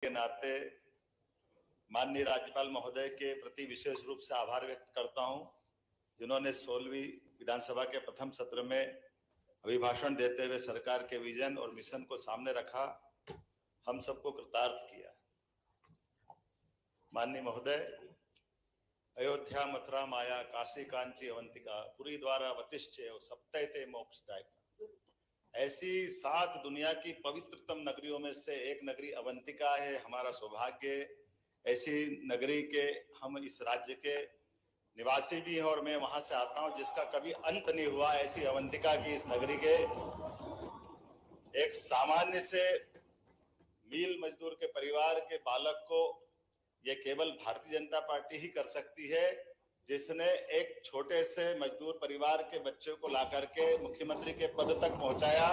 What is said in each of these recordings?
के नाते माननीय राज्यपाल महोदय के प्रति विशेष रूप से आभार व्यक्त करता हूं, जिन्होंने 16वीं विधानसभा के प्रथम सत्र में अभिभाषण देते हुए सरकार के विजन और मिशन को सामने रखा, हम सबको कृतार्थ किया। माननीय महोदय, अयोध्या, मथुरा, माया, काशी, कांची, अवंतिका, पुरी, द्वारा, वतिष्ठ, सप्तैते मोक्षदायक, ऐसी 7 दुनिया की पवित्रतम नगरियों में से एक नगरी अवंतिका है। हमारा सौभाग्य, ऐसी नगरी के हम इस राज्य के निवासी भी हैं और मैं वहां से आता हूं, जिसका कभी अंत नहीं हुआ। ऐसी अवंतिका की इस नगरी के एक सामान्य से मील मजदूर के परिवार के बालक को ये केवल भारतीय जनता पार्टी ही कर सकती है, जिसने एक छोटे से मजदूर परिवार के बच्चे को ला करके मुख्यमंत्री के पद तक पहुंचाया।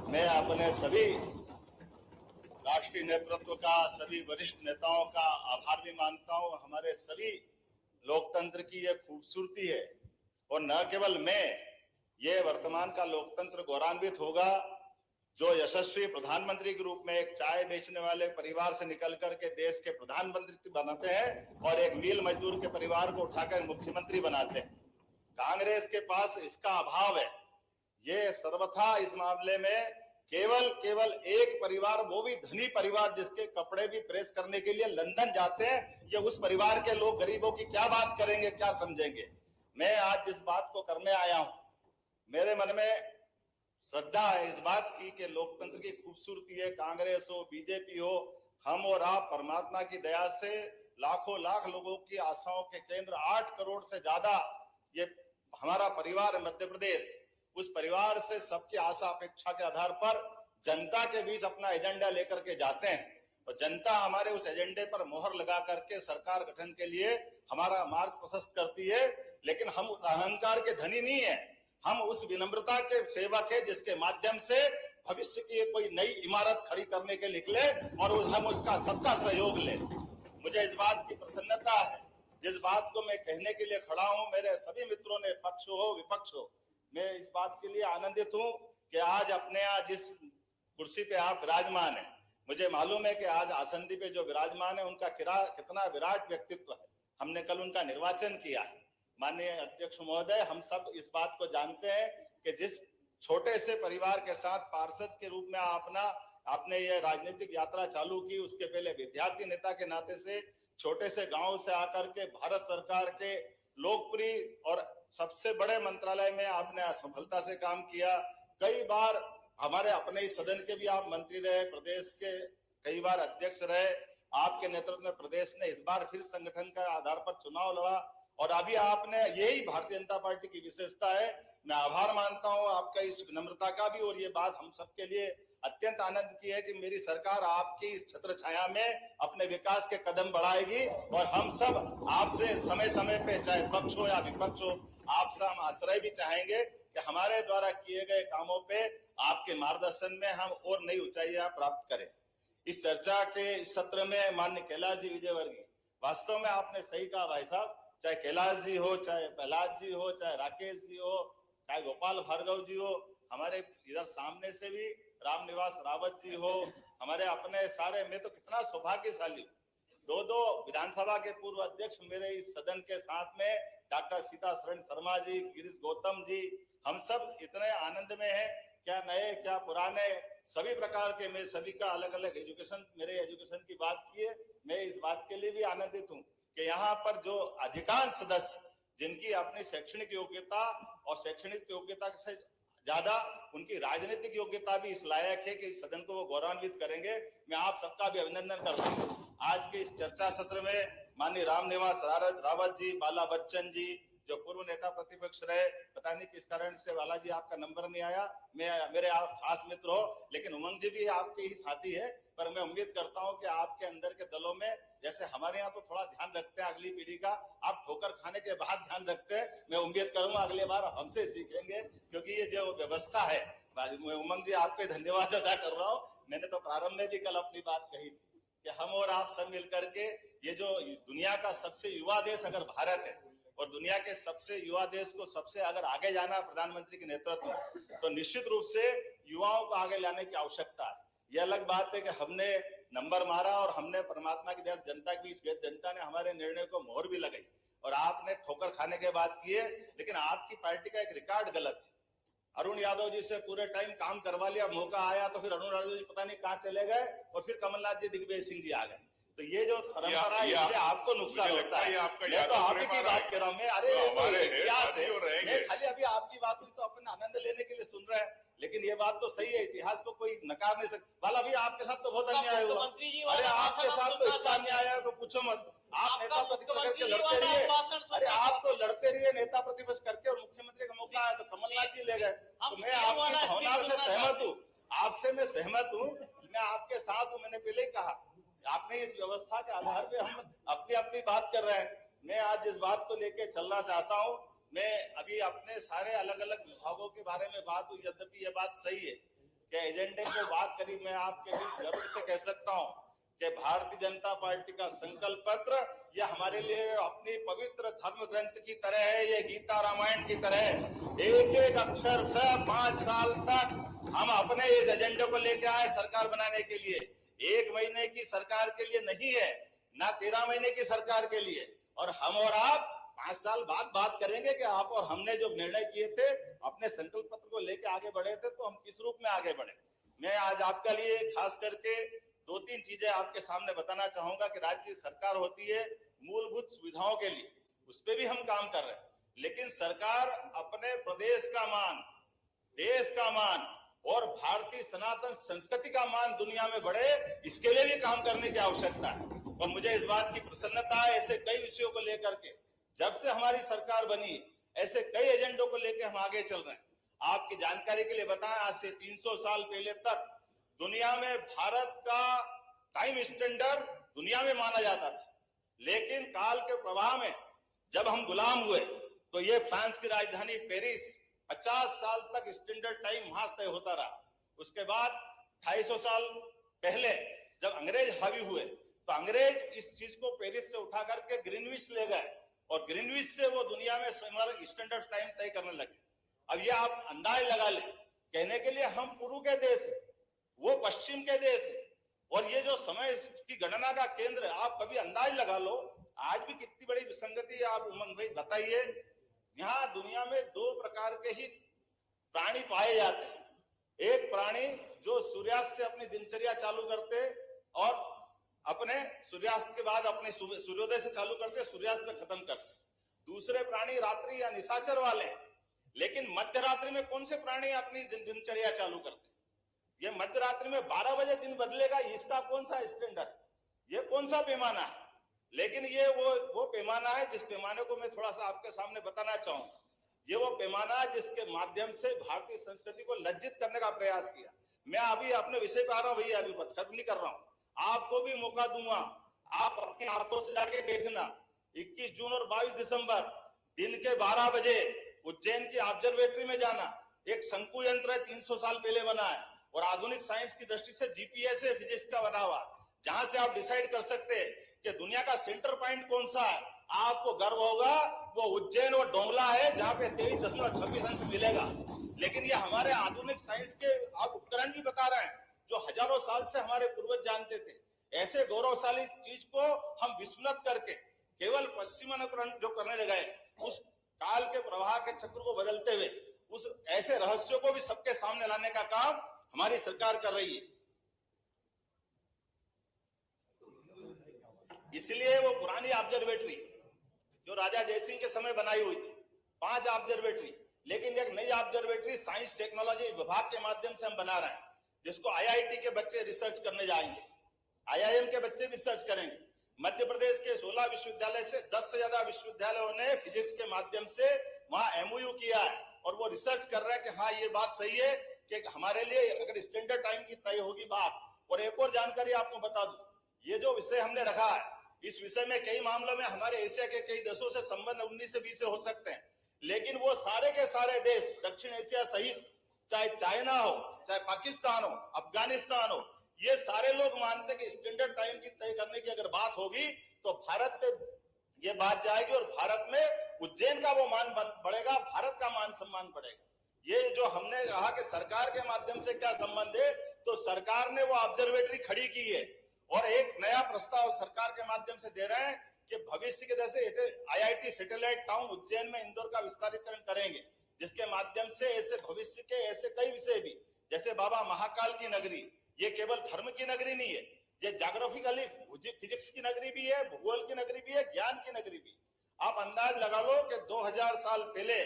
मैं अपने सभी राष्ट्रीय नेतृत्व का, सभी वरिष्ठ नेताओं का आभार भी मानता हूं। हमारे सभी लोकतंत्र की ये खूबसूरती है और न केवल मैं, ये वर्तमान का लोकतंत्र गौरवान्वित होगा जो यशस्वी प्रधानमंत्री के रूप में एक चाय बेचने वाले परिवार से निकल करके देश के प्रधानमंत्री बनाते हैं और एक मील मजदूर के परिवार को उठाकर मुख्यमंत्री बनाते हैं। कांग्रेस के पास इसका अभाव है। ये सर्वथा इस मामले में केवल एक परिवार, वो भी धनी परिवार, जिसके कपड़े भी प्रेस करने के लिए लंदन जाते हैं, ये उस परिवार के लोग गरीबों की क्या बात करेंगे, क्या समझेंगे। मैं आज इस बात को करने आया हूं। मेरे मन में श्रद्धा है इस बात की कि लोकतंत्र की खूबसूरती है। कांग्रेस हो, बीजेपी हो, हम और आप परमात्मा की दया से लाखों लाख लोगों की आशाओं के केंद्र, 8 करोड़ से ज्यादा ये हमारा परिवार है मध्य प्रदेश। उस परिवार से सबकी आशा अपेक्षा के आधार पर जनता के बीच अपना एजेंडा लेकर के जाते हैं और जनता हमारे उस एजेंडे पर मोहर लगा करके सरकार गठन के लिए हमारा मार्ग प्रशस्त करती है। लेकिन हम अहंकार के धनी नहीं है, हम उस विनम्रता के सेवक है जिसके माध्यम से भविष्य की कोई नई इमारत खड़ी करने के निकले और हम उसका सबका सहयोग ले। मुझे इस बात की प्रसन्नता है, जिस बात को मैं कहने के लिए खड़ा हूं, मेरे सभी मित्रों ने, पक्ष हो विपक्ष हो, मैं इस बात के लिए आनंदित हूं कि आज अपने यहाँ जिस कुर्सी पे आप विराजमान है, मुझे मालूम है कि आज आसंदी पे जो विराजमान है उनका कितना विराट व्यक्तित्व है। हमने कल उनका निर्वाचन किया है। माननीय अध्यक्ष महोदय, हम सब इस बात को जानते हैं कि जिस छोटे से परिवार के साथ पार्षद के रूप में आपने ये राजनीतिक यात्रा चालू की, उसके पहले विद्यार्थी नेता के नाते से छोटे से गांव से आकर के भारत सरकार के लोकप्रिय और सबसे बड़े मंत्रालय में आपने सफलता से काम किया। कई बार हमारे अपने ही सदन के भी आप मंत्री रहे, प्रदेश के कई बार अध्यक्ष रहे। आपके नेतृत्व में प्रदेश ने इस बार फिर संगठन का आधार पर चुनाव लड़ा और अभी आपने, यही भारतीय जनता पार्टी की विशेषता है। मैं आभार मानता हूं आपका इस विनम्रता का भी, और ये बात हम सबके लिए अत्यंत आनंद की है कि मेरी सरकार आपकी इस छत्र छाया में अपने विकास के कदम बढ़ाएगी और हम सब आपसे समय समय पे, चाहे पक्ष हो या विपक्ष हो, आपसे हम आश्रय भी चाहेंगे कि हमारे द्वारा किए गए कामों पे आपके मार्गदर्शन में हम और नई ऊंचाइयां प्राप्त करें। इस चर्चा के इस सत्र में माननीय कैलाश जी विजयवर्गीय, वास्तव में आपने सही कहा भाई साहब, चाहे कैलाश जी हो, चाहे प्रहलाद जी हो, चाहे राकेश जी हो, चाहे गोपाल भार्गव जी हो, हमारे इधर सामने से भी रामनिवास रावत जी हो, हमारे अपने सारे, मैं तो कितना सौभाग्यशाली हूँ। 2 विधानसभा के पूर्व अध्यक्ष मेरे इस सदन के साथ में, डॉक्टर सीता शरण शर्मा जी, गिरीश गौतम जी, हम सब इतने आनंद में हैं, क्या नए क्या पुराने, सभी प्रकार के। मैं सभी का अलग अलग एजुकेशन, मेरे एजुकेशन की बात की है, मैं इस बात के लिए भी आनंदित हूँ कि यहाँ पर जो अधिकांश सदस्य जिनकी अपनी शैक्षणिक योग्यता और शैक्षणिक योग्यता से ज्यादा उनकी राजनीतिक योग्यता भी इस लायक है कि इस सदन को वो गौरवान्वित करेंगे। मैं आप सबका भी अभिनंदन करता हूँ। आज के इस चर्चा सत्र में माननीय रामनिवास रावत जी, बाला बच्चन जी, जो पूर्व नेता प्रतिपक्ष रहे, पता नहीं किस कारण से बालाजी आपका नंबर नहीं आया, मेरे आप खास मित्र हो, लेकिन उमंग जी भी आपके ही साथी है, पर मैं उम्मीद करता हूं कि आपके अंदर के दलों में, जैसे हमारे यहाँ तो थोड़ा ध्यान रखते हैं अगली पीढ़ी का, आप ठोकर खाने के बाद ध्यान रखते हैं। मैं उम्मीद करूंगा अगली बार हमसे सीखेंगे, क्योंकि ये जो व्यवस्था है, मैं उमंग जी आपके धन्यवाद अदा कर रहा हूँ। मैंने तो प्रारंभ में भी कल अपनी बात कही थी कि हम और आप सब मिलकर के, ये जो दुनिया का सबसे युवा देश अगर भारत है और दुनिया के सबसे युवा देश को सबसे अगर आगे जाना प्रधानमंत्री के नेतृत्व में, तो निश्चित रूप से युवाओं को आगे लाने की आवश्यकता है। ये अलग बात है कि हमने नंबर मारा और हमने परमात्मा की दया से जनता के बीच गए, जनता ने हमारे निर्णय को मोहर भी लगाई और आपने ठोकर खाने के बाद किए। लेकिन आपकी पार्टी का एक रिकॉर्ड गलत है। अरुण यादव जी से पूरे टाइम काम करवा लिया, मौका आया तो फिर अरुण यादव जी पता नहीं कहां चले गए और फिर कमलनाथ जी, दिग्विजय सिंह जी आ गए। तो ये जो परंपरा है इससे आपको नुकसान होता है। मैं तो आपकी बात कर रहा हूँ, मैं अरे इतिहास है, खाली अभी आपकी बात हुई तो अपन आनंद लेने के लिए सुन रहे हैं, लेकिन ये बात तो सही है, इतिहास को कोई नकार नहीं सकता। वाला भी आपके साथ तो बहुत अन्याय हुआ, अरे आपके साथ तो इतना अन्याय है तो पूछो मत। आप नेता प्रतिपक्ष करके लड़ते रहिए, अरे आप तो लड़ते रहिए नेता प्रतिपक्ष करके, और मुख्यमंत्री का मौका आया तो कमलनाथ जी ले गए। तो मैं आपकी भावना से सहमत हूँ, आपसे मैं सहमत हूँ, मैं आपके साथ हूँ। मैंने पहले ही कहा, आपने इस व्यवस्था के आधार पे हम अपनी अपनी बात कर रहे हैं। मैं आज इस बात को लेके चलना चाहता हूँ। मैं अभी अपने सारे अलग अलग विभागों के बारे में बात हुई, यद्यपि ये बात सही है कि एजेंडे को बात करी, मैं आपके बीच गर्व से कह सकता हूँ कि भारतीय जनता पार्टी का संकल्प पत्र यह हमारे लिए अपनी पवित्र धर्म ग्रंथ की तरह है, ये गीता रामायण की तरह है। एक एक अक्षर से 5 साल तक हम अपने इस एजेंडे को लेकर आए सरकार बनाने के लिए। 1 महीने की सरकार के लिए नहीं है, ना 13 महीने की सरकार के लिए। और हम और आप 5 साल बाद बात करेंगे कि आप और हमने जो निर्णय किए थे, अपने संकल्प पत्र को लेकर आगे बढ़े थे, तो हम किस रूप में आगे बढ़े। मैं आज आपके लिए खास करके 2-3 चीजें आपके सामने बताना चाहूंगा कि राज्य सरकार होती है मूलभूत सुविधाओं के लिए, उस पर भी हम काम कर रहे हैं, लेकिन सरकार अपने प्रदेश का मान, देश का मान और भारतीय सनातन संस्कृति का मान दुनिया में बढ़े, इसके लिए भी काम करने की आवश्यकता है। और मुझे इस बात की प्रसन्नता है, ऐसे कई विषयों को लेकर के जब से हमारी सरकार बनी, ऐसे कई एजेंडों को लेकर हम आगे चल रहे हैं। आपकी जानकारी के लिए बताएं, आज से 300 साल पहले तक दुनिया में भारत का टाइम स्टैंडर्ड दुनिया में माना जाता था, लेकिन काल के प्रवाह में जब हम गुलाम हुए तो ये फ्रांस की राजधानी पेरिस 50 साल तक स्टैंडर्ड टाइम वहां तय होता रहा। उसके बाद 250 साल पहले जब अंग्रेज हावी हुए तो अंग्रेज इस चीज को पेरिस से उठा करके ग्रीनविच ले गए और ग्रीनविच से वो दुनिया में स्टैंडर्ड टाइम तय करने लगे। अब ये आप अंदाज लगा ले, कहने के लिए हम पूर्व के देश है, वो पश्चिम के देश है, और ये जो समय की गणना का केंद्र है, आप कभी अंदाज लगा लो आज भी कितनी बड़ी विसंगति है। आप उमंग भाई बताइए, यहाँ दुनिया में 2 प्रकार के ही प्राणी पाए जाते हैं। एक प्राणी जो सूर्यास्त से अपनी दिनचर्या चालू करते और अपने सूर्यास्त के बाद अपने सूर्योदय से चालू करते, सूर्यास्त में खत्म करते। दूसरे प्राणी रात्रि या निशाचर वाले। लेकिन मध्य रात्रि में कौन से प्राणी अपनी दिनचर्या चालू करते? ये मध्य रात्रि में 12 बजे दिन बदलेगा, इसका कौन सा स्टैंडर्ड, ये कौन सा पैमाना है? लेकिन ये वो पैमाना है जिस पैमाने को मैं थोड़ा सा आपके सामने बताना चाहूंगा। ये वो पैमाना है जिसके माध्यम से भारतीय संस्कृति को लज्जित करने का प्रयास किया। मैं अभी अपने विषय पे आ रहा हूं भैया, अभी खत्म नहीं कर रहा हूं, आपको भी मौका दूंगा, आप अपनी आंखों से जाके देखना। 21 जून और 22 दिसंबर दिन के 12 बजे उज्जैन की ऑब्जर्वेटरी में जाना। एक शंकु यंत्र है, 300 साल पहले बना है और आधुनिक साइंस की दृष्टि से जीपीएस है फिजिक्स का बना हुआ, जहां से आप डिसाइड कर सकते हैं कि दुनिया का सेंटर पॉइंट कौन सा है। आपको गर्व होगा वो उज्जैन और डोंगला है, जहां पे 23.26 अंश मिलेगा। लेकिन ये हमारे आधुनिक साइंस के आप उपकरण भी बता रहे हैं जो हजारों साल से हमारे पूर्वज जानते थे। ऐसे गौरवशाली चीज को हम विस्मृत करके केवल पश्चिमानुकरण जो करने लगे, उस काल के प्रवाह के चक्र को बदलते हुए उस ऐसे रहस्यों को भी सबके सामने लाने का काम हमारी सरकार कर रही है। इसलिए वो पुरानी ऑब्जर्वेटरी जो राजा जयसिंह के समय बनाई हुई थी, 5 ऑब्जर्वेटरी, लेकिन एक नई ऑब्जर्वेटरी साइंस टेक्नोलॉजी विभाग के माध्यम से हम बना रहे हैं, जिसको आईआईटी के बच्चे रिसर्च करने जाएंगे, आईआईएम के बच्चे रिसर्च करेंगे। मध्य प्रदेश के 16 विश्वविद्यालय से 10 से ज्यादा विश्वविद्यालयों ने फिजिक्स के माध्यम से वहां एमओयू किया है और वो रिसर्च कर रहे हैं कि हाँ ये बात सही है कि हमारे लिए अगर स्टैंडर्ड टाइम की तय होगी बात। और एक और जानकारी आपको बता दूं, ये जो विषय हमने रखा है, इस विषय में कई मामलों में हमारे एशिया के कई देशों से संबंध 19 से 20 से हो सकते हैं, लेकिन वो सारे के सारे देश दक्षिण एशिया सहित, चाहे चाइना हो, चाहे पाकिस्तान हो, अफगानिस्तान हो, ये सारे लोग मानते हैं कि स्टैंडर्ड टाइम की तय करने की अगर बात होगी तो भारत पे ये बात जाएगी और भारत में उज्जैन का वो मान बढ़ेगा, भारत का मान सम्मान बढ़ेगा। ये जो हमने कहा कि सरकार के माध्यम से क्या संबंध है, तो सरकार ने वो ऑब्जर्वेटरी खड़ी की है और एक नया प्रस्ताव सरकार के माध्यम से दे रहे हैं कि भविष्य के जैसे IIT सैटेलाइट टाउन उज्जैन में इंदौर का विस्तारीकरण करेंगे, जिसके माध्यम से ऐसे भविष्य के ऐसे कई विषय भी, जैसे बाबा महाकाल की नगरी, ये केवल धर्म की नगरी नहीं है, ये ज्योग्राफिकली फिजिक्स की नगरी भी है, भूगोल की नगरी भी है, ज्ञान की नगरी भी। आप अंदाज लगा लो कि 2000 साल पहले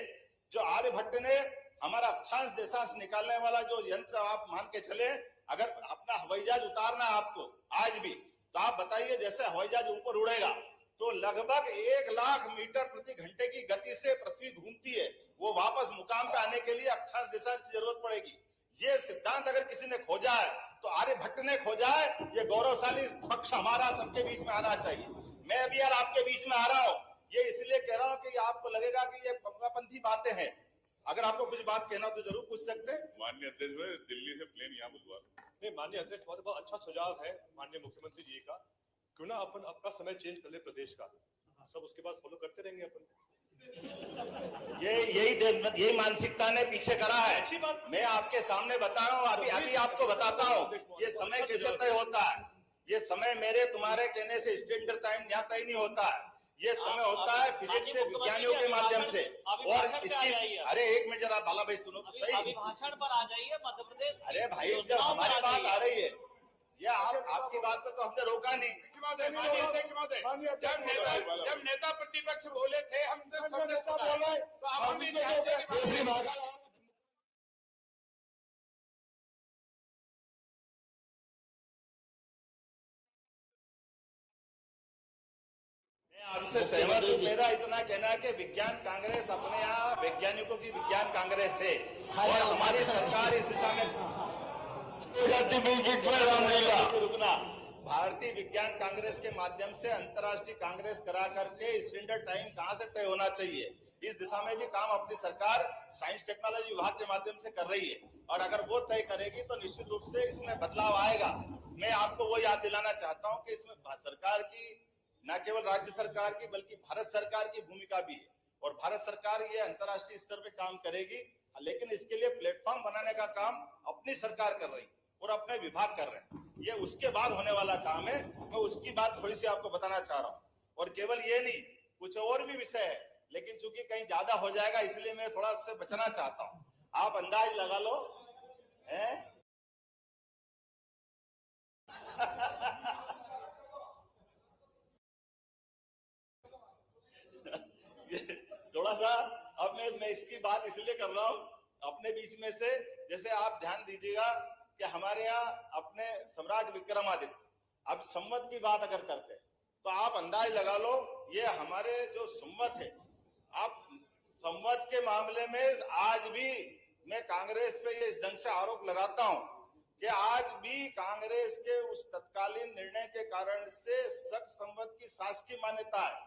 जो आर्यभट्ट ने हमारा अक्षांश देशांश निकालने वाला जो यंत्र, आप मान के चले, अगर अपना हवाई जहाज उतारना है आपको आज भी, तो आप बताइए जैसे हवाई जहाज ऊपर उड़ेगा तो लगभग 1 लाख मीटर प्रति घंटे की गति से पृथ्वी घूमती है, वो वापस मुकाम पे आने के लिए अक्षांश देशांश की जरूरत पड़ेगी। ये सिद्धांत अगर किसी ने खोजा है तो आर्यभट्ट ने खोजा है। ये गौरवशाली पक्ष हमारा सबके बीच में आना चाहिए। मैं अभी यार आपके बीच में आ रहा हूँ, ये इसलिए कह रहा हूँ कि आपको लगेगा कि ये पंथी बातें हैं। अगर आपको कुछ बात कहना तो जरूर पूछ सकते हैं। माननीय अध्यक्ष, दिल्ली से प्लेन यहाँ बुलवा नहीं, माननीय अध्यक्ष, बहुत अच्छा सुझाव है माननीय मुख्यमंत्री जी का। क्यों ना अपन अपना समय चेंज कर ले प्रदेश का, सब उसके बाद फॉलो करते रहेंगे अपन। यही मानसिकता ने पीछे करा है। अच्छी बात, मैं आपके सामने बता रहा हूँ, अभी आपको बताता हूँ ये समय कैसे तय होता है। ये समय मेरे तुम्हारे कहने से स्टैंडर्ड टाइम यहाँ तय नहीं होता है। ये समय होता है फिजिक्स से, विज्ञानियों के माध्यम से। और इसकी, अरे एक मिनट जरा बाला भाई सुनो तो सही, अभिभाषण पर आ जाइए मध्य प्रदेश। अरे भाई जब हमारी बात आ रही है, या आपकी बात को तो हमने रोका नहीं। जब नेता प्रतिपक्ष बोले थे, हमने सबने सुना, तो हम भी आपसे सहमत हूँ। मेरा इतना कहना है कि विज्ञान कांग्रेस अपने यहाँ वैज्ञानिकों की विज्ञान कांग्रेस है, और हमारी सरकार इस दिशा में रुकना। भारतीय विज्ञान कांग्रेस के माध्यम से अंतर्राष्ट्रीय कांग्रेस करा करके स्टैंडर्ड टाइम कहाँ से तय होना चाहिए, इस दिशा में भी काम अपनी सरकार साइंस टेक्नोलॉजी विभाग के माध्यम से कर रही है। और अगर वो तय करेगी तो निश्चित रूप से इसमें बदलाव आएगा। मैं आपको वो याद दिलाना चाहता हूँ कि इसमें सरकार की, न केवल राज्य सरकार की बल्कि भारत सरकार की भूमिका भी है। और भारत सरकार ये अंतर्राष्ट्रीय स्तर पे काम करेगी, लेकिन इसके लिए प्लेटफॉर्म बनाने का काम अपनी सरकार कर रही है और अपने विभाग कर रहे हैं। ये उसके बाद होने वाला काम है। मैं उसकी बात थोड़ी सी आपको बताना चाह रहा हूँ। और केवल ये नहीं, कुछ और भी विषय है, लेकिन चूंकि कहीं ज्यादा हो जाएगा इसलिए मैं थोड़ा उससे बचना चाहता हूँ। आप अंदाज लगा लो है? थोड़ा सा अब मैं इसकी बात इसलिए कर रहा हूं अपने बीच में से। जैसे आप ध्यान दीजिएगा कि हमारे यहाँ अपने सम्राट विक्रमादित्य, अब संवत की बात अगर करते हैं तो आप अंदाज लगा लो, ये हमारे जो संवत है, आप संवत के मामले में आज भी मैं कांग्रेस पे ये इस ढंग से आरोप लगाता हूं कि आज भी कांग्रेस के उस तत्कालीन निर्णय के कारण से शक संवत की शासकीय मान्यता है,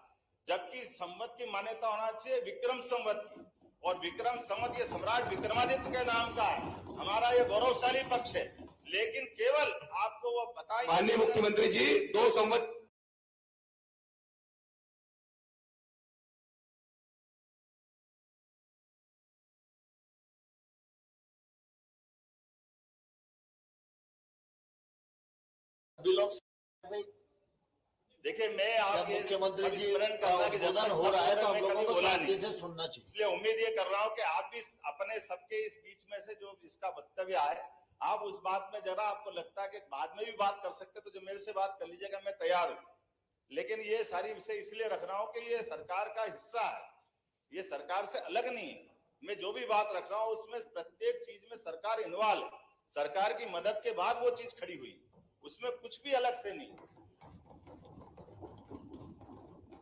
जबकि संवत की मान्यता होना चाहिए विक्रम संवत की। और विक्रम संवत ये सम्राट विक्रमादित्य के नाम का है, हमारा ये गौरवशाली पक्ष है। लेकिन केवल आपको वो बताइए, माननीय मुख्यमंत्री जी, 2 संवत देखिए, मैं आपके मुख्यमंत्री जी स्मरण करना कि जब हो रहा है तो हम लोगों को बोला शांति नहीं, से सुनना चाहिए। इसलिए उम्मीद ये कर रहा हूं कि आप भी अपने सबके इस बीच में से जो इसका वक्तव्य आए, आप उस बात में जरा आपको लगता है कि बाद में भी बात कर सकते तो जो मेरे से बात कर लीजिएगा, मैं तैयार हूं। लेकिन ये सारी विषय इसलिए रख रहा हूं कि ये सरकार का हिस्सा है, ये सरकार से अलग नहीं है। मैं जो भी बात रख रहा हूं उसमें प्रत्येक चीज में सरकार इन्वॉल्व है। सरकार की मदद के बाद वो चीज खड़ी हुई, उसमें कुछ भी अलग से नहीं।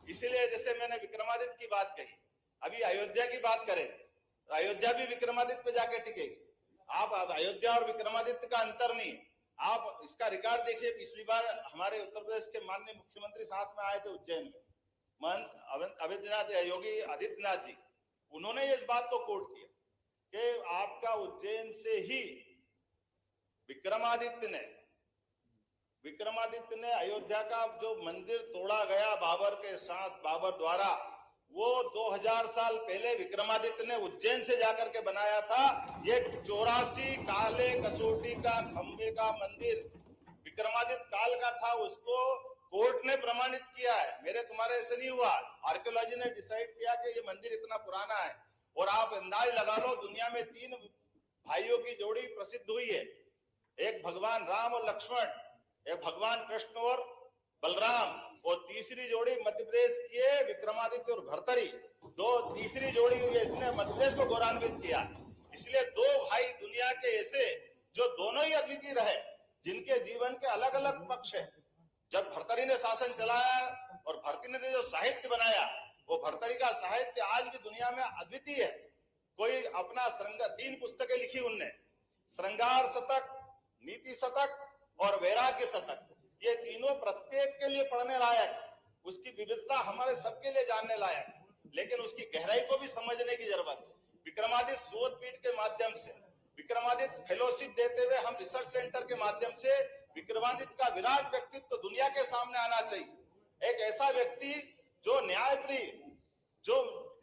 इसीलिए जैसे मैंने विक्रमादित्य की बात कही, अभी अयोध्या की बात करें तो अयोध्या भी विक्रमादित्य पे जाके टिकेगी। आप अयोध्या और विक्रमादित्य का अंतर नहीं, आप इसका रिकॉर्ड देखिए। पिछली बार हमारे उत्तर प्रदेश के माननीय मुख्यमंत्री साथ में आए थे उज्जैन में, योगी आदित्यनाथ जी, उन्होंने इस बात को कोट किया कि आपका उज्जैन से ही विक्रमादित्य ने अयोध्या का जो मंदिर तोड़ा गया बाबर के साथ, बाबर द्वारा, वो 2000 साल पहले विक्रमादित्य ने उज्जैन से जाकर के बनाया था। ये 84 काले कसौटी का खंबे का मंदिर विक्रमादित्य काल का था, उसको कोर्ट ने प्रमाणित किया है। मेरे तुम्हारे से नहीं हुआ। आर्कियोलॉजी ने डिसाइड किया कि ये मंदिर इतना पुराना है। और आप अंदाज लगा लो, दुनिया में 3 भाइयों की जोड़ी प्रसिद्ध हुई है, एक भगवान राम और लक्ष्मण, एक भगवान कृष्ण और बलराम, और तीसरी जोड़ी मध्य प्रदेश की है विक्रमादित्य और भर्तरी। तीसरी जोड़ी हुई है, इसने मध्य प्रदेश को गौरवान्वित किया। इसलिए 2 भाई दुनिया के ऐसे जो दोनों ही अद्वितीय रहे, जिनके जीवन के अलग अलग पक्ष है। जब भर्तरी ने शासन चलाया और भर्तरी ने जो साहित्य बनाया, वो भर्तरी का साहित्य आज भी दुनिया में अद्वितीय है। कोई अपना 3 पुस्तकें लिखी उनने, श्रृंगार शतक, नीति शतक और वैराग्य शतक। ये तीनों प्रत्येक के लिए पढ़ने लायक, उसकी विविधता हमारे सबके लिए जानने लायक, लेकिन उसकी गहराई को भी समझने की जरूरत है। विक्रमादित्य शोध पीठ के माध्यम से, विक्रमादित्य फेलोशिप देते हुए हम रिसर्च सेंटर के माध्यम से विक्रमादित्य का विराट व्यक्तित्व तो दुनिया के सामने आना चाहिए। एक ऐसा व्यक्ति जो न्यायप्रिय, जो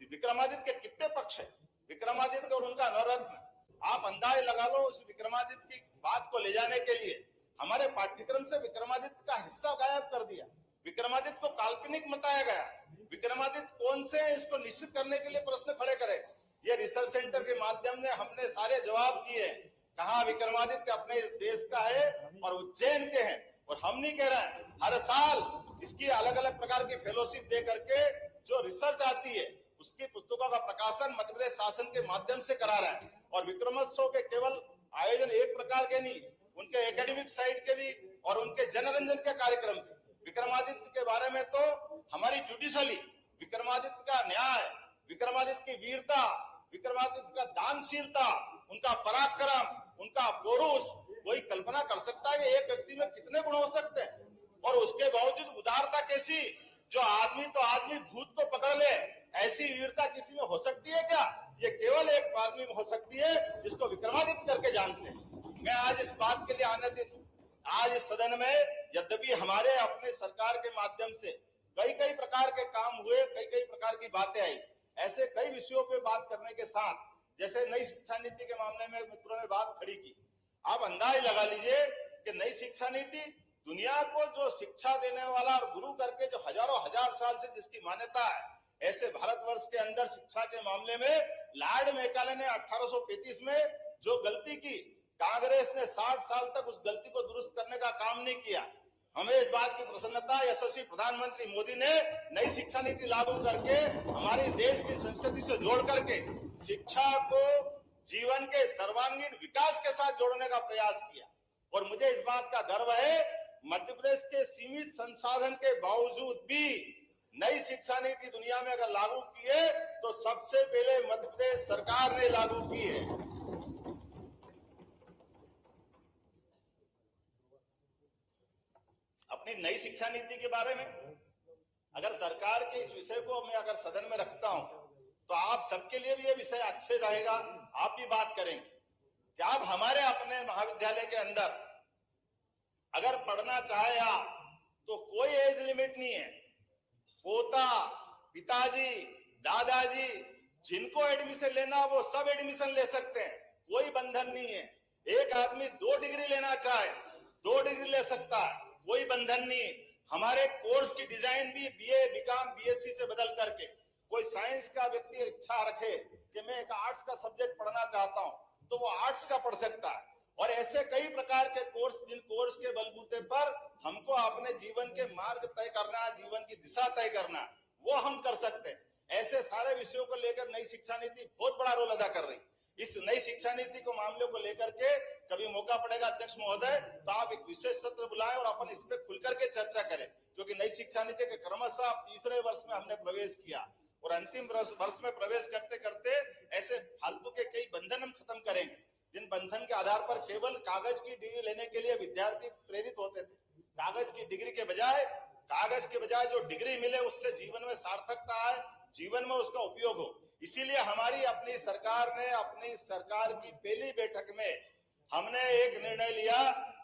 विक्रमादित्य के कितने पक्ष है, विक्रमादित्य और उनका नवरत्न, आप अंदाज लगा लो। उस विक्रमादित्य की बात को ले जाने के लिए हमारे पाठ्यक्रम से विक्रमादित्य का हिस्सा गायब कर दिया। विक्रमादित्य को काल्पनिक बताया गया। विक्रमादित्य कौन से है, इसको निश्चित करने के लिए प्रश्न खड़े करे। ये रिसर्च सेंटर के माध्यम से हमने सारे जवाब दिए। कहा विक्रमादित्य अपने इस देश का है और उज्जैन के हैं, और हम नहीं कह रहे हैं। हर साल इसकी अलग अलग प्रकार की फेलोशिप दे करके जो रिसर्च आती है, उसकी पुस्तकों का प्रकाशन मध्य प्रदेश शासन के माध्यम से करा रहा है। और विक्रमोत्सव के केवल आयोजन एक प्रकार के नहीं, उनके एकेडमिक साइड के भी और उनके जनरंजन के कार्यक्रम भी। विक्रमादित्य के बारे में तो हमारी जुडिशली, विक्रमादित्य का न्याय, विक्रमादित्य की वीरता, विक्रमादित्य का दानशीलता, उनका पराक्रम, उनका पौरुष, कोई कल्पना कर सकता है एक व्यक्ति में कितने गुण हो सकते हैं। और उसके बावजूद उदारता कैसी, जो आदमी तो आदमी भूत को पकड़ ले, ऐसी वीरता किसी में हो सकती है क्या? ये केवल एक आदमी में हो सकती है जिसको विक्रमादित्य करके जानते हैं। मैं आज इस बात के लिए आनंदित हूँ। आज इस सदन में यद्यपि हमारे अपने सरकार के माध्यम से कई प्रकार के काम हुए, कई प्रकार की बातें आई, ऐसे कई विषयों पे बात करने के साथ, जैसे नई शिक्षा नीति के मामले में मित्रों ने बात खड़ी की। आप अंदाज लगा लीजिए कि नई शिक्षा नीति दुनिया को जो शिक्षा देने वाला और गुरु करके जो हजारों हजार साल से जिसकी मान्यता है, ऐसे भारतवर्ष के अंदर शिक्षा के मामले में लॉर्ड मैकाले ने 1835 में जो गलती की, कांग्रेस ने 60 साल तक उस गलती को दुरुस्त करने का काम नहीं किया। हमें इस बात की प्रसन्नता, यशस्वी प्रधानमंत्री मोदी ने नई शिक्षा नीति लागू करके हमारे देश की संस्कृति से जोड़ करके शिक्षा को जीवन के सर्वांगीण विकास के साथ जोड़ने का प्रयास किया। और मुझे इस बात का गर्व है, मध्य प्रदेश के सीमित संसाधन के बावजूद भी नई शिक्षा नीति दुनिया में अगर लागू की है तो सबसे पहले मध्य प्रदेश सरकार ने लागू की है। अपनी नई शिक्षा नीति के बारे में अगर सरकार के इस विषय को मैं अगर सदन में रखता हूं तो आप सबके लिए भी ये विषय अच्छे रहेगा, आप भी बात करेंगे कि आप हमारे अपने महाविद्यालय के अंदर अगर पढ़ना चाहे आप तो कोई एज लिमिट नहीं है। पोता, पिताजी, दादाजी, जिनको एडमिशन लेना वो सब एडमिशन ले सकते हैं, कोई बंधन नहीं है। एक आदमी 2 डिग्री लेना चाहे 2 डिग्री ले सकता है, कोई बंधन नहीं। हमारे कोर्स की डिजाइन भी बीए, बीकॉम, बीएससी से बदल करके, कोई साइंस का व्यक्ति इच्छा रखे कि मैं एक आर्ट्स का सब्जेक्ट पढ़ना चाहता हूं तो वो आर्ट्स का पढ़ सकता है। और ऐसे कई प्रकार के कोर्स, जिन कोर्स के बलबूते पर हमको अपने जीवन के मार्ग तय करना, जीवन की दिशा तय करना, वो हम कर सकते हैं। ऐसे सारे विषयों को लेकर नई शिक्षा नीति बहुत बड़ा रोल अदा कर रही। इस नई शिक्षा नीति को मामले को लेकर के कभी मौका पड़ेगा अध्यक्ष महोदय तो आप एक विशेष सत्र बुलाएं और अपन इस पे खुल करके चर्चा करें, क्योंकि नई शिक्षा नीति के क्रमशः 3रे वर्ष में हमने प्रवेश किया और अंतिम वर्ष में प्रवेश करते करते ऐसे फालतू के कई बंधन हम खत्म करेंगे, जिन बंधन के आधार पर केवल कागज की डिग्री लेने के लिए विद्यार्थी प्रेरित होते थे। कागज की डिग्री के बजाय जो डिग्री मिले उससे जीवन में सार्थकता आए, जीवन में उसका उपयोग हो। इसीलिए हमारी अपनी सरकार ने अपनी सरकार की पहली बैठक में हमने एक निर्णय लिया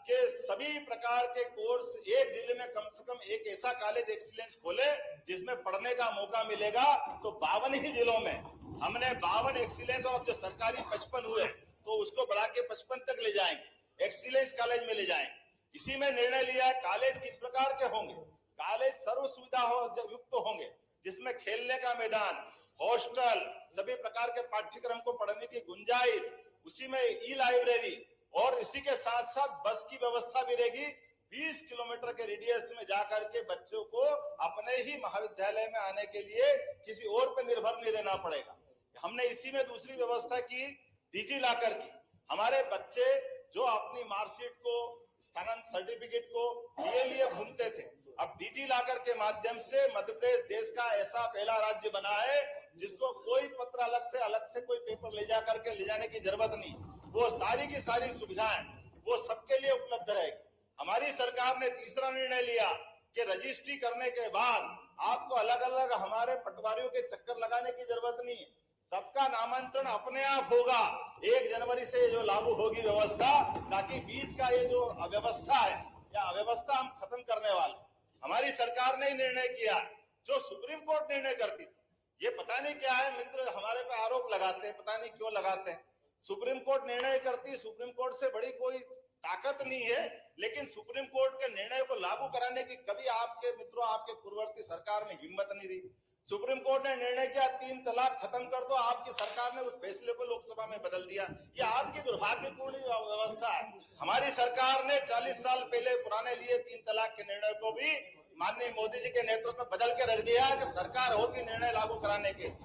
कि सभी प्रकार के कोर्स एक जिले में कम से कम एक ऐसा कॉलेज एक्सीलेंस खोले जिसमें पढ़ने का मौका मिलेगा। तो 52 ही जिलों में हमने 52 एक्सीलेंस, और जो सरकारी 55 हुए तो उसको बढ़ा के 55 तक ले जाएंगे, एक्सीलेंस कॉलेज में ले जाएंगे। इसी में निर्णय लिया है कॉलेज किस प्रकार के होंगे। कॉलेज सर्व सुविधा युक्त होंगे, जिसमें खेलने का मैदान, हॉस्टल, सभी प्रकार के पाठ्यक्रम को पढ़ने की गुंजाइश, उसी में ई लाइब्रेरी, और इसी के साथ साथ बस की व्यवस्था भी रहेगी। 20 किलोमीटर के रेडियस में जाकर के बच्चों को अपने ही महाविद्यालय में आने के लिए किसी और पे निर्भर नहीं रहना पड़ेगा। हमने इसी में दूसरी व्यवस्था की, डिजी लॉकर की। हमारे बच्चे जो अपनी मार्कशीट को, स्थानांतरण सर्टिफिकेट को लिए घूमते थे, अब डिजी लॉकर के माध्यम से मध्य प्रदेश देश का ऐसा पहला राज्य बना है जिसको कोई पत्र अलग से कोई पेपर ले जाकर के ले जाने की जरूरत नहीं। वो सारी की सारी सुविधाएं वो सबके लिए उपलब्ध रहेगी। हमारी सरकार ने तीसरा निर्णय लिया कि रजिस्ट्री करने के बाद आपको अलग अलग हमारे पटवारियों के चक्कर लगाने की जरूरत नहीं है। सबका नामांतरण अपने आप होगा। 1 जनवरी से जो लागू होगी व्यवस्था, ताकि बीच का ये जो अव्यवस्था है या अव्यवस्था हम खत्म करने वाले। हमारी सरकार ने निर्णय किया जो सुप्रीम कोर्ट निर्णय करती थी। ये पता नहीं क्या है, मित्र हमारे पे आरोप लगाते हैं, पता नहीं क्यों लगाते हैं। सुप्रीम कोर्ट निर्णय करती, सुप्रीम कोर्ट से बड़ी कोई ताकत नहीं है, लेकिन सुप्रीम कोर्ट के निर्णय को लागू कराने की कभी आपके मित्रों, आपके पूर्ववर्ती सरकार में हिम्मत नहीं रही। सुप्रीम कोर्ट ने निर्णय किया 3 तलाक खत्म कर दो, आपकी सरकार ने उस फैसले को लोकसभा में बदल दिया। ये आपकी दुर्भाग्यपूर्ण व्यवस्था है। हमारी सरकार ने 40 साल पहले पुराने लिए 3 तलाक के निर्णय को भी माननीय मोदी जी के नेतृत्व में बदल के रख दिया कि सरकार होती निर्णय लागू कराने के लिए।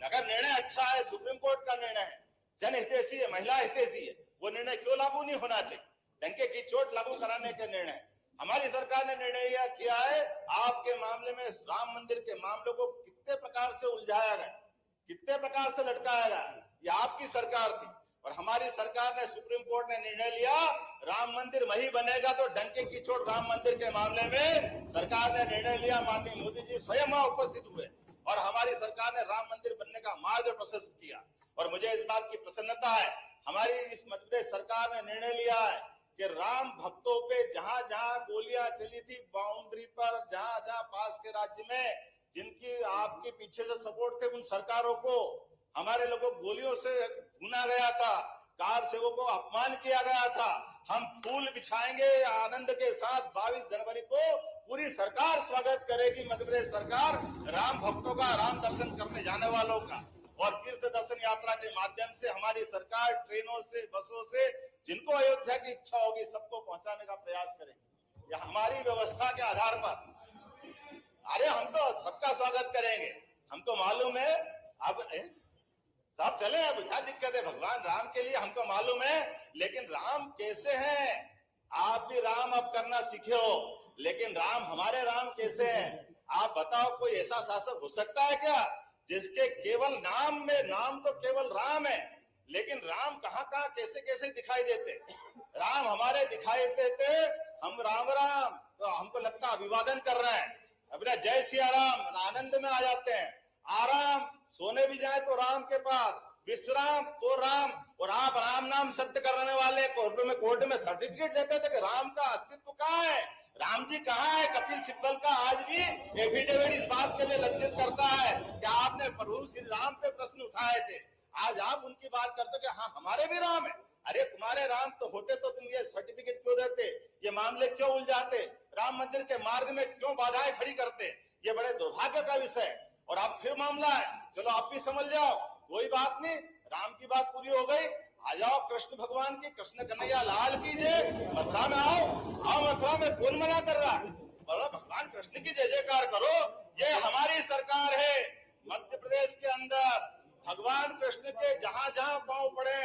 अगर निर्णय अच्छा है, सुप्रीम कोर्ट का निर्णय है, जनहितैषी है, महिला हितैषी है, वो निर्णय क्यों लागू नहीं होना चाहिए? डंके की चोट लागू कराने के निर्णय हमारी सरकार ने निर्णय किया है। आपके मामले में राम मंदिर के मामलों को कितने प्रकार से उलझाया गया, कितने प्रकार से लटकाया गया, ये आपकी सरकार थी। और हमारी सरकार ने, सुप्रीम कोर्ट ने निर्णय लिया राम मंदिर वही बनेगा, तो डंके की चोट राम मंदिर के मामले में सरकार ने निर्णय लिया। माननीय मोदी जी स्वयं वहां उपस्थित हुए और हमारी सरकार ने राम मंदिर बनने का मार्ग प्रशस्त किया। और मुझे इस बात की प्रसन्नता है, हमारी इस मध्य प्रदेश सरकार ने निर्णय लिया है कि राम भक्तों पे जहां जहां गोलियां चली थी बाउंड्री पर, जहां जहां पास के राज्य में जिनकी आपके पीछे से सपोर्ट थे, उन सरकारों को हमारे लोगों को गोलियों से भूना गया था, कार सेवकों को अपमान किया गया था। हम फूल बिछाएंगे आनंद के साथ। 22 जनवरी को पूरी सरकार स्वागत करेगी, मध्य प्रदेश सरकार, राम भक्तों का, राम दर्शन करने जाने वालों का। और तीर्थ दर्शन यात्रा के माध्यम से हमारी सरकार ट्रेनों से, बसों से जिनको अयोध्या की इच्छा होगी सबको पहुंचाने का प्रयास करेंगे। यह हमारी व्यवस्था के आधार पर। अरे हम तो सबका स्वागत करेंगे, हमको मालूम है। अब सब चले, अब क्या दिक्कत है? भगवान राम के लिए हमको मालूम है, लेकिन राम कैसे हैं? आप भी राम अब करना सीखे हो, लेकिन राम, हमारे राम कैसे हैं? आप बताओ, कोई ऐसा शासक हो सकता है क्या जिसके केवल नाम में, नाम तो केवल राम है, लेकिन राम कहां कहां कैसे कैसे दिखाई देते? राम हमारे दिखाई देते, हम राम राम तो हमको लगता अभिवादन कर रहे हैं, अपना जय सिया राम, आनंद में आ जाते हैं। आराम, सोने भी जाए तो राम के पास, विश्राम तो राम। और आप राम नाम सत्य करने वाले कोर्ट में सर्टिफिकेट देते थे कि राम का अस्तित्व कहाँ है, राम जी कहाँ है? कपिल सिब्बल का आज भी एफिडेविट इस बात के लिए लज्जित करता है कि आपने प्रभु श्री राम पे प्रश्न उठाए थे, आज आप उनकी बात करते कि हाँ हमारे भी राम है। अरे तुम्हारे राम तो होते तो तुम ये सर्टिफिकेट क्यों देते? ये मामले क्यों उलझाते? राम मंदिर के मार्ग में क्यों बाधाएं खड़ी करते? ये बड़े दुर्भाग्य का विषय है। और अब फिर मामला है, चलो आप भी समझ जाओ, कोई बात नहीं, राम की बात पूरी हो गई, आ जाओ कृष्ण भगवान की, कृष्ण कन्हैया लाल की जय। मथुरा में आओ, मथुरा में कौन मना कर रहा है? बोलो भगवान कृष्ण की जय जयकार करो। ये हमारी सरकार है मध्य प्रदेश के अंदर। भगवान कृष्ण के जहां जहां पांव पड़े,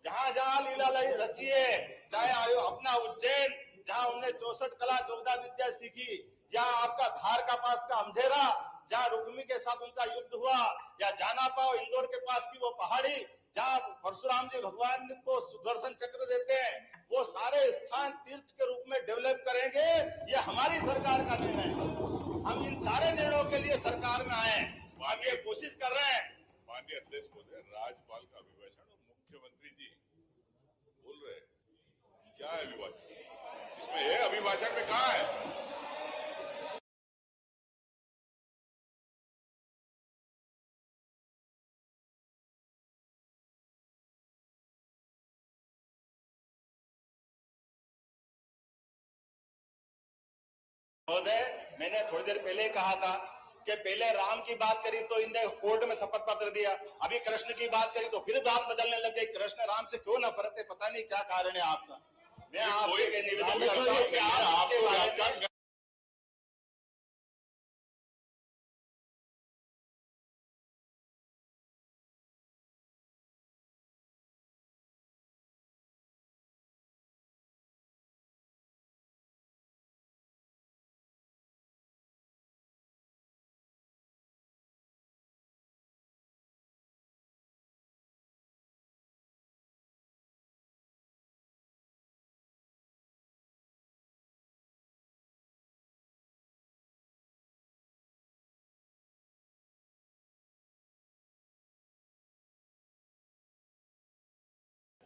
जहां जहां लीला रची है, चाहे अपना उज्जैन जहां उन्हें 64 कला 14 विद्या सीखी, या आपका धार का पास का अमझेरा जहां रुक्मी के साथ उनका युद्ध हुआ, या जाना पाओ इंदौर के पास की वो पहाड़ी जहां परशुराम जी भगवान को सुदर्शन चक्र देते हैं, वो सारे स्थान तीर्थ के रूप में डेवलप करेंगे। ये हमारी सरकार का निर्णय है। हम इन सारे निर्णयों के लिए सरकार में आए हैं, हम ये कोशिश कर रहे हैं। माननीय अध्यक्ष महोदय, राज्यपाल का अभिभाषण और मुख्यमंत्री जी बोल रहे हैं, क्या है अभिभाषण? इसमें है अभिभाषण में कहा है? महोदय, मैंने थोड़ी देर पहले कहा था कि पहले राम की बात करी तो इनने कोर्ट में शपथ पत्र दिया, अभी कृष्ण की बात करी तो फिर बात बदलने लग गई। कृष्ण राम से क्यों नफरत है, पता नहीं क्या कारण है आपका। मैं आपसे निवेदन करता हूं कि आप इसके बारे में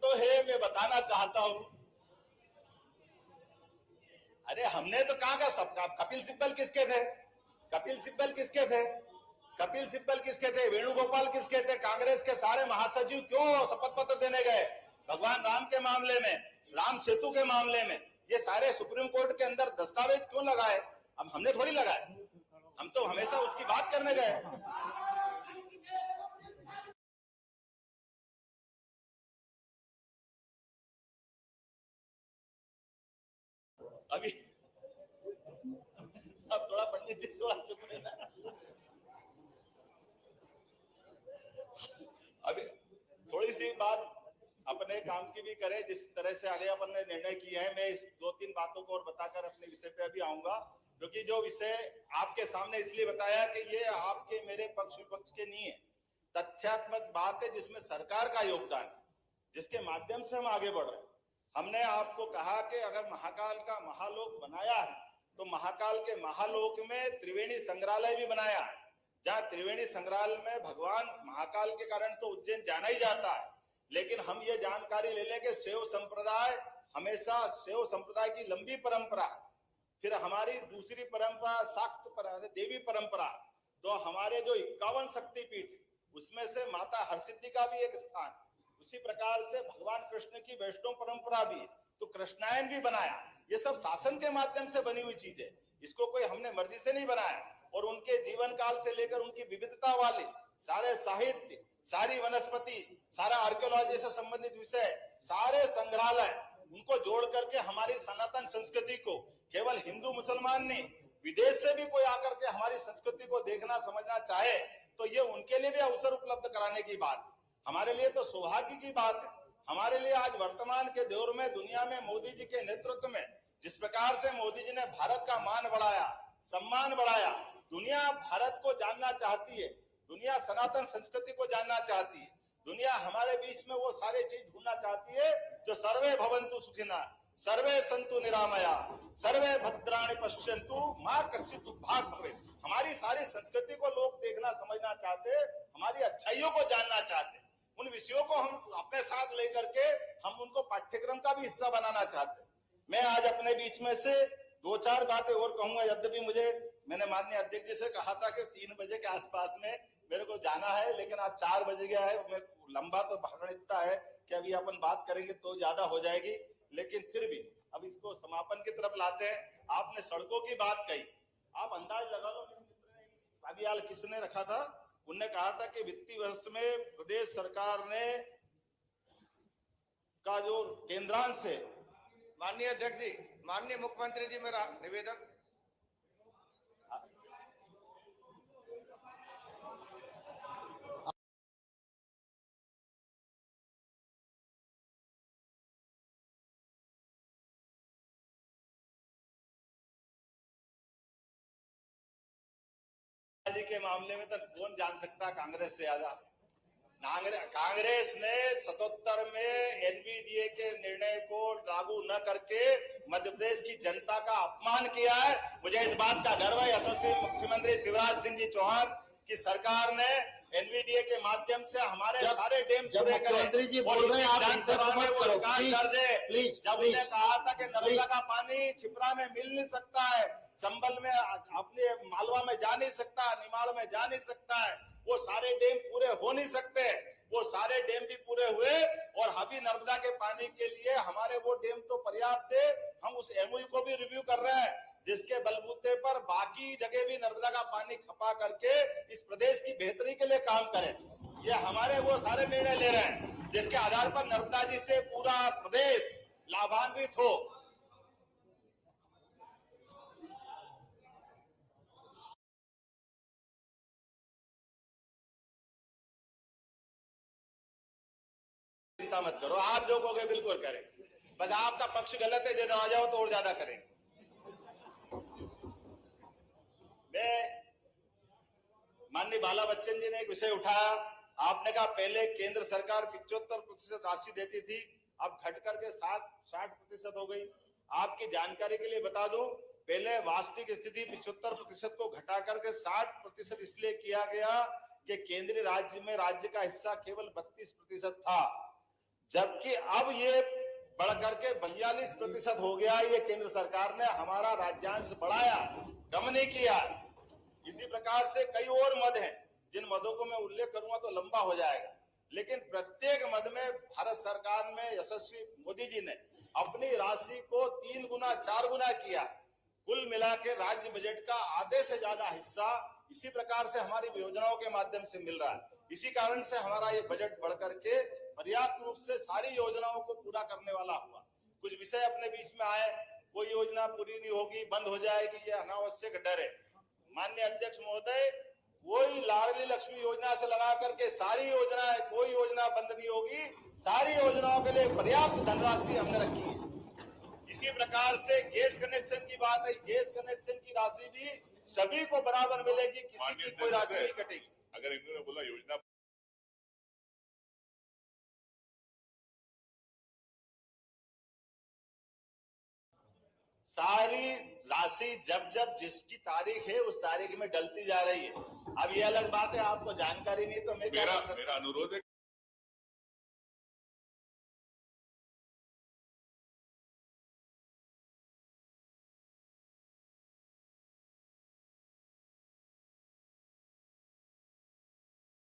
तो है, मैं बताना चाहता हूं। अरे हमने तो कहा सबका, कपिल सिब्बल किसके थे? कपिल सिब्बल किसके थे? कपिल सिब्बल किसके थे? वेणुगोपाल किसके थे? कांग्रेस के सारे महासचिव क्यों शपथ पत्र देने गए? भगवान राम के मामले में, राम सेतु के मामले में, ये सारे सुप्रीम कोर्ट के अंदर दस्तावेज क्यों लगाए? अब हमने थोड़ी लगाए, हम तो हमेशा उसकी बात करने गए। अभी अब थोड़ा पंडित जी थोड़ा चुप रहना। अभी थोड़ी सी बात अपने काम की भी करें, जिस तरह से आगे अपन ने निर्णय किया है। मैं इस 2-3 बातों को और बताकर अपने विषय पे अभी आऊंगा, क्योंकि जो विषय आपके सामने इसलिए बताया कि ये आपके मेरे पक्ष विपक्ष के नहीं है, तथ्यात्मक बात है जिसमें सरकार का योगदान है, जिसके माध्यम से हम आगे बढ़ रहे हैं। हमने आपको कहा कि अगर महाकाल का महालोक बनाया है तो महाकाल के महालोक में त्रिवेणी संग्रहालय भी बनाया है, जहां त्रिवेणी संग्रहालय में भगवान महाकाल के कारण तो उज्जैन जाना ही जाता है। लेकिन हम ये जानकारी ले लें कि शैव संप्रदाय हमेशा, शैव संप्रदाय की लंबी परंपरा, फिर हमारी दूसरी परंपरा शाक्त देवी परंपरा, तो हमारे जो 51 शक्तिपीठ उसमें से माता हरसिद्धि का भी एक स्थान, उसी प्रकार से भगवान कृष्ण की वैष्णव परंपरा भी, तो कृष्णायन भी बनाया। ये सब शासन के माध्यम से बनी हुई चीज है, इसको कोई हमने मर्जी से नहीं बनाया। और उनके जीवन काल से लेकर उनकी विविधता वाले सारे साहित्य, सारी वनस्पति, सारा आर्कियोलॉजी से संबंधित विषय, सारे संग्रहालय, उनको जोड़ करके हमारी सनातन संस्कृति को केवल हिंदू मुसलमान नहीं, विदेश से भी कोई आकर के हमारी संस्कृति को देखना समझना चाहे तो ये उनके लिए भी अवसर उपलब्ध कराने की बात है। हमारे लिए तो सौभाग्य की बात है। हमारे लिए आज वर्तमान के दौर में दुनिया में मोदी जी के नेतृत्व में जिस प्रकार से मोदी जी ने भारत का मान बढ़ाया, सम्मान बढ़ाया, दुनिया भारत को जानना चाहती है, दुनिया सनातन संस्कृति को जानना चाहती है, दुनिया हमारे बीच में वो सारे चीज ढूंढना चाहती है जो सर्वे भवन्तु सुखिना, सर्वे सन्तु निरामया, सर्वे भद्राणि पश्यन्तु मां कश्चित् दुर्भाग् भवेत्। हमारी सारी संस्कृति को लोग देखना समझना चाहते, हमारी अच्छाइयों को जानना चाहते, उन विषयों को हम अपने साथ लेकर के हम उनको पाठ्यक्रम का भी हिस्सा बनाना चाहते। मैं आज अपने बीच में से 2-4 बातें और कहूंगा, यद्यपि मैंने माननीय अध्यक्ष जी से कहा था कि 3 बजे के आसपास में मेरे को जाना है, लेकिन आज 4 बजे गया है। मैं लंबा तो भाषण इतना है कि अभी अपन बात करेंगे तो ज्यादा हो जाएगी, लेकिन फिर भी अब इसको समापन की तरफ लाते हैं। आपने सड़कों की बात कही, आप अंदाज लगा लो, अभी किसने रखा था, उनने कहा था कि वित्तीय वर्ष में प्रदेश सरकार ने का जो केंद्रांश है। माननीय अध्यक्ष जी, माननीय मुख्यमंत्री जी, मेरा निवेदन। जी के मामले में तो कौन जान सकता कांग्रेस से ज्यादा। कांग्रेस ने 77 में एनवीडीए के निर्णय को लागू न करके मध्य प्रदेश की जनता का अपमान किया है। मुझे इस बात का गर्व है, यशस्वी मुख्यमंत्री शिवराज सिंह जी चौहान की सरकार ने एनवीडीए के माध्यम से हमारे सारे डैम पूरे करे। जी बोल रहे हैं, आप विधानसभा में वो रिकॉर्ड दर्ज है, प्लीज, जब उन्हें कहा था कि नर्मदा का पानी छिपरा में मिल नहीं सकता है, चंबल में, अपने मालवा में जा नहीं सकता, निमाड़ में जा नहीं सकता है, वो सारे डैम पूरे हो नहीं सकते, वो सारे डैम भी पूरे हुए। और अभी नर्मदा के पानी के लिए हमारे वो डैम तो पर्याप्त है, हम उस एमओयू को भी रिव्यू कर रहे हैं। जिसके बलबूते पर बाकी जगह भी नर्मदा का पानी खपा करके इस प्रदेश की बेहतरी के लिए काम करें। ये हमारे वो सारे निर्णय ले रहे हैं जिसके आधार पर नर्मदा जी से पूरा प्रदेश लाभान्वित हो। चिंता मत करो, आप जो कहोगे बिल्कुल करें, बस आपका पक्ष गलत है, जो आ जाओ तो और ज्यादा करेंगे। मैं माननीय बाला बच्चन जी ने एक विषय उठाया, आपने कहा पहले केंद्र सरकार 75% राशि देती थी, अब घट करके 60% हो गई। आपकी जानकारी के लिए बता दूं, पहले वास्तविक स्थिति 75% को घटा करके 60% इसलिए किया गया कि केंद्रीय राज्य में राज्य का हिस्सा केवल 32% था, जबकि अब ये बढ़ करके 42% हो गया। ये केंद्र सरकार ने हमारा राज्यांश बढ़ाया, कम नहीं किया। इसी प्रकार से कई और मद हैं जिन मदों को मैं उल्लेख करूंगा तो लंबा हो जाएगा, लेकिन प्रत्येक मद में भारत सरकार में यशस्वी मोदी जी ने अपनी राशि को 3 गुना 4 गुना किया। कुल मिला के राज्य बजट का आधे से ज्यादा हिस्सा इसी प्रकार से हमारी योजनाओं के माध्यम से मिल रहा है। इसी कारण से हमारा ये बजट बढ़ करके पर्याप्त रूप से सारी योजनाओं को पूरा करने वाला हुआ। कुछ विषय अपने बीच में आए, कोई योजना पूरी नहीं होगी, बंद हो जाएगी, ये अनावश्यक डर है। माननीय अध्यक्ष महोदय, कोई लाडली लक्ष्मी योजना से लगा करके सारी योजनाएं, कोई योजना बंद नहीं होगी, सारी योजनाओं के लिए पर्याप्त धनराशि हमने रखी है। इसी प्रकार से गैस कनेक्शन की बात है, गैस कनेक्शन की राशि भी सभी को बराबर मिलेगी, किसी की कोई राशि नहीं कटेगी। अगर इन्होंने बोला योजना सारी राशि जब जब जिसकी तारीख है उस तारीख में डलती जा रही है। अब ये अलग बात है, आपको जानकारी नहीं तो मैं क्या कर सकता हूं? मेरा अनुरोध है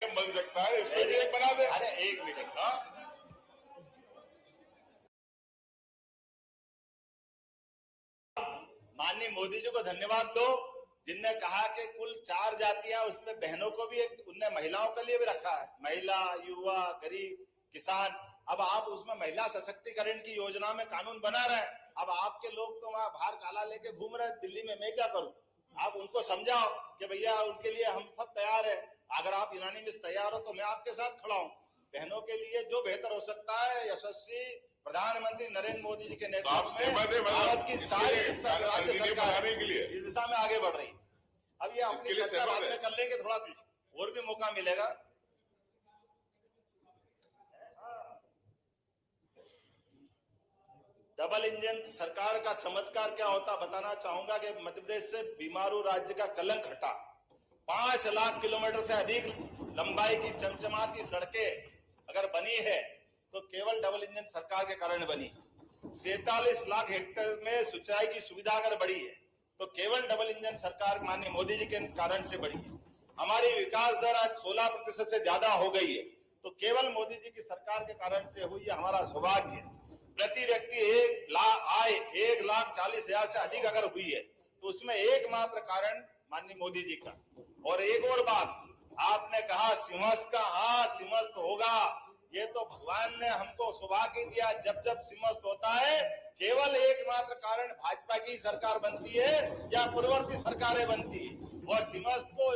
बन सकता है, इसमें भी एक बना दे। अरे एक मिनट, हाँ माननीय मोदी जी को धन्यवाद दो, जिनने कहा कि कुल 4 जातियां, उसमें बहनों को भी एक, उनने महिलाओं के लिए भी रखा है, महिला, युवा, गरीब, किसान। अब आप उसमें महिला सशक्तिकरण की योजना में कानून बना रहे हैं। अब आपके लोग तो वहां बाहर काला लेके घूम रहे हैं दिल्ली में, मैं क्या करूं? आप उनको समझाओ कि भैया उनके लिए हम सब तैयार है, अगर आप यूनानिमस तैयार हो तो मैं आपके साथ खड़ा हूं। बहनों के लिए जो बेहतर हो सकता है, यशस्वी प्रधानमंत्री नरेंद्र मोदी जी के नेतृत्व में भारत की सारी राज्य सरकार इस दिशा में आगे बढ़ रही है। अब ये अपनी चर्चा बाद में कर लेंगे, थोड़ा और भी मौका मिलेगा। डबल इंजन सरकार का चमत्कार क्या होता बताना चाहूंगा कि मध्य प्रदेश से बीमारू राज्य का कलंक हटा। 5 लाख किलोमीटर से अधिक लंबाई की चमचमाती सड़कें अगर बनी है तो केवल डबल इंजन सरकार के कारण बनी। 47 लाख हेक्टेयर में सिंचाई की सुविधा अगर बढ़ी है तो केवल डबल इंजन सरकार माननीय मोदी जी के कारण से बढ़ी है। हमारी विकास दर आज 16% से ज्यादा हो गई है तो केवल मोदी जी की सरकार के कारण से हुई है, हमारा सौभाग्य है। प्रति व्यक्ति 1,40,000 से अधिक अगर हुई है तो उसमें एकमात्र कारण माननीय मोदी जी का। और एक और बात, आपने कहा सिंहस्थ का, हाँ सिंहस्थ होगा, ये तो भगवान ने हमको सौभाग्य दिया। जब जब सिंहस्थ होता है केवल एकमात्र कारण भाजपा की सरकार बनती है या पूर्ववर्ती सरकारें बनती है, और सिंहस्थ को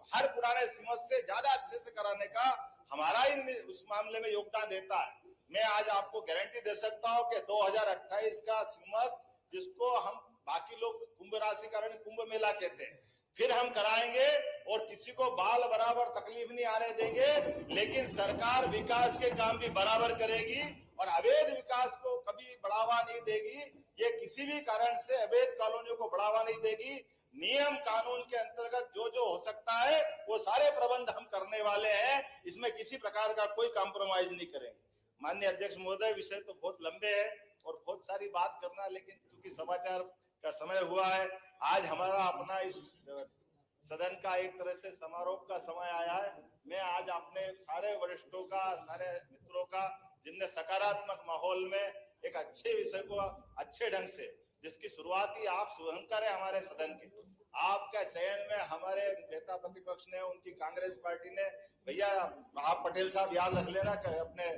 हर पुराने सिंहस्थ से ज्यादा अच्छे से कराने का हमारा ही उस मामले में योगदान रहता है। मैं आज आपको गारंटी दे सकता हूं कि 2028 का सिंहस्थ, जिसको हम बाकी लोग कुंभ राशिकरण कुंभ मेला कहते हैं, फिर हम कराएंगे और किसी को बाल बराबर तकलीफ नहीं आने देंगे। लेकिन सरकार विकास के काम भी बराबर करेगी और अवैध विकास को कभी बढ़ावा नहीं देगी। ये किसी भी कारण से अवैध कॉलोनियों को बढ़ावा नहीं देगी। नियम कानून के अंतर्गत जो जो हो सकता है वो सारे प्रबंध हम करने वाले हैं, इसमें किसी प्रकार का कोई कॉम्प्रोमाइज नहीं करेंगे। माननीय अध्यक्ष महोदय, विषय तो बहुत लंबे है और बहुत सारी बात करना, लेकिन चूंकि समाचार का समय हुआ है, आज हमारा अपना इस सदन का एक तरह से समारोह का समय आया है। मैं आज अपने सारे वरिष्ठों का, सारे मित्रों का, जिनने सकारात्मक माहौल में एक अच्छे विषय को अच्छे ढंग से जिसकी शुरुआत ही आप शुभंकर है हमारे सदन के। आपका चयन में हमारे नेता प्रतिपक्ष ने, उनकी कांग्रेस पार्टी ने, भैया आप पटेल साहब याद रख लेना अपने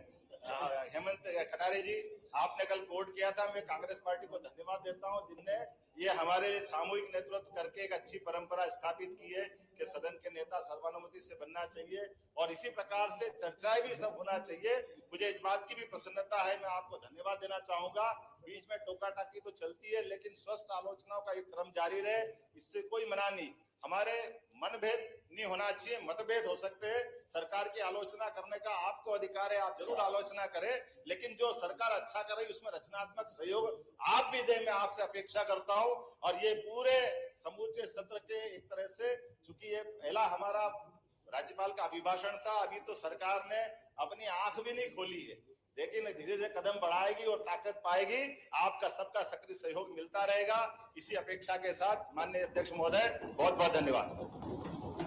हेमंत कटारे जी, आपने कल कोर्ट किया था। मैं कांग्रेस पार्टी को धन्यवाद देता हूं जिनने ये हमारे सामूहिक नेतृत्व करके एक अच्छी परंपरा स्थापित की है कि सदन के नेता सर्वानुमति से बनना चाहिए और इसी प्रकार से चर्चाएं भी सब होना चाहिए। मुझे इस बात की भी प्रसन्नता है, मैं आपको धन्यवाद देना चाहूंगा। बीच में टोका टाकी तो चलती है लेकिन स्वस्थ आलोचनाओं का एक क्रम जारी रहे, इससे कोई मना नहीं। हमारे मनभेद नहीं होना चाहिए, मतभेद हो सकते हैं। सरकार की आलोचना करने का आपको अधिकार है, आप जरूर आलोचना करें, लेकिन जो सरकार अच्छा करे उसमें रचनात्मक सहयोग आप भी दें, मैं आपसे अपेक्षा करता हूं। और ये पूरे समूचे सत्र के एक तरह से, चूंकि ये पहला हमारा राज्यपाल का अभिभाषण था, अभी तो सरकार ने अपनी आंख भी नहीं खोली है, लेकिन धीरे धीरे कदम बढ़ाएगी और ताकत पाएगी। आपका सबका सक्रिय सहयोग मिलता रहेगा। इसी अपेक्षा के साथ माननीय अध्यक्ष महोदय, बहुत बहुत धन्यवाद।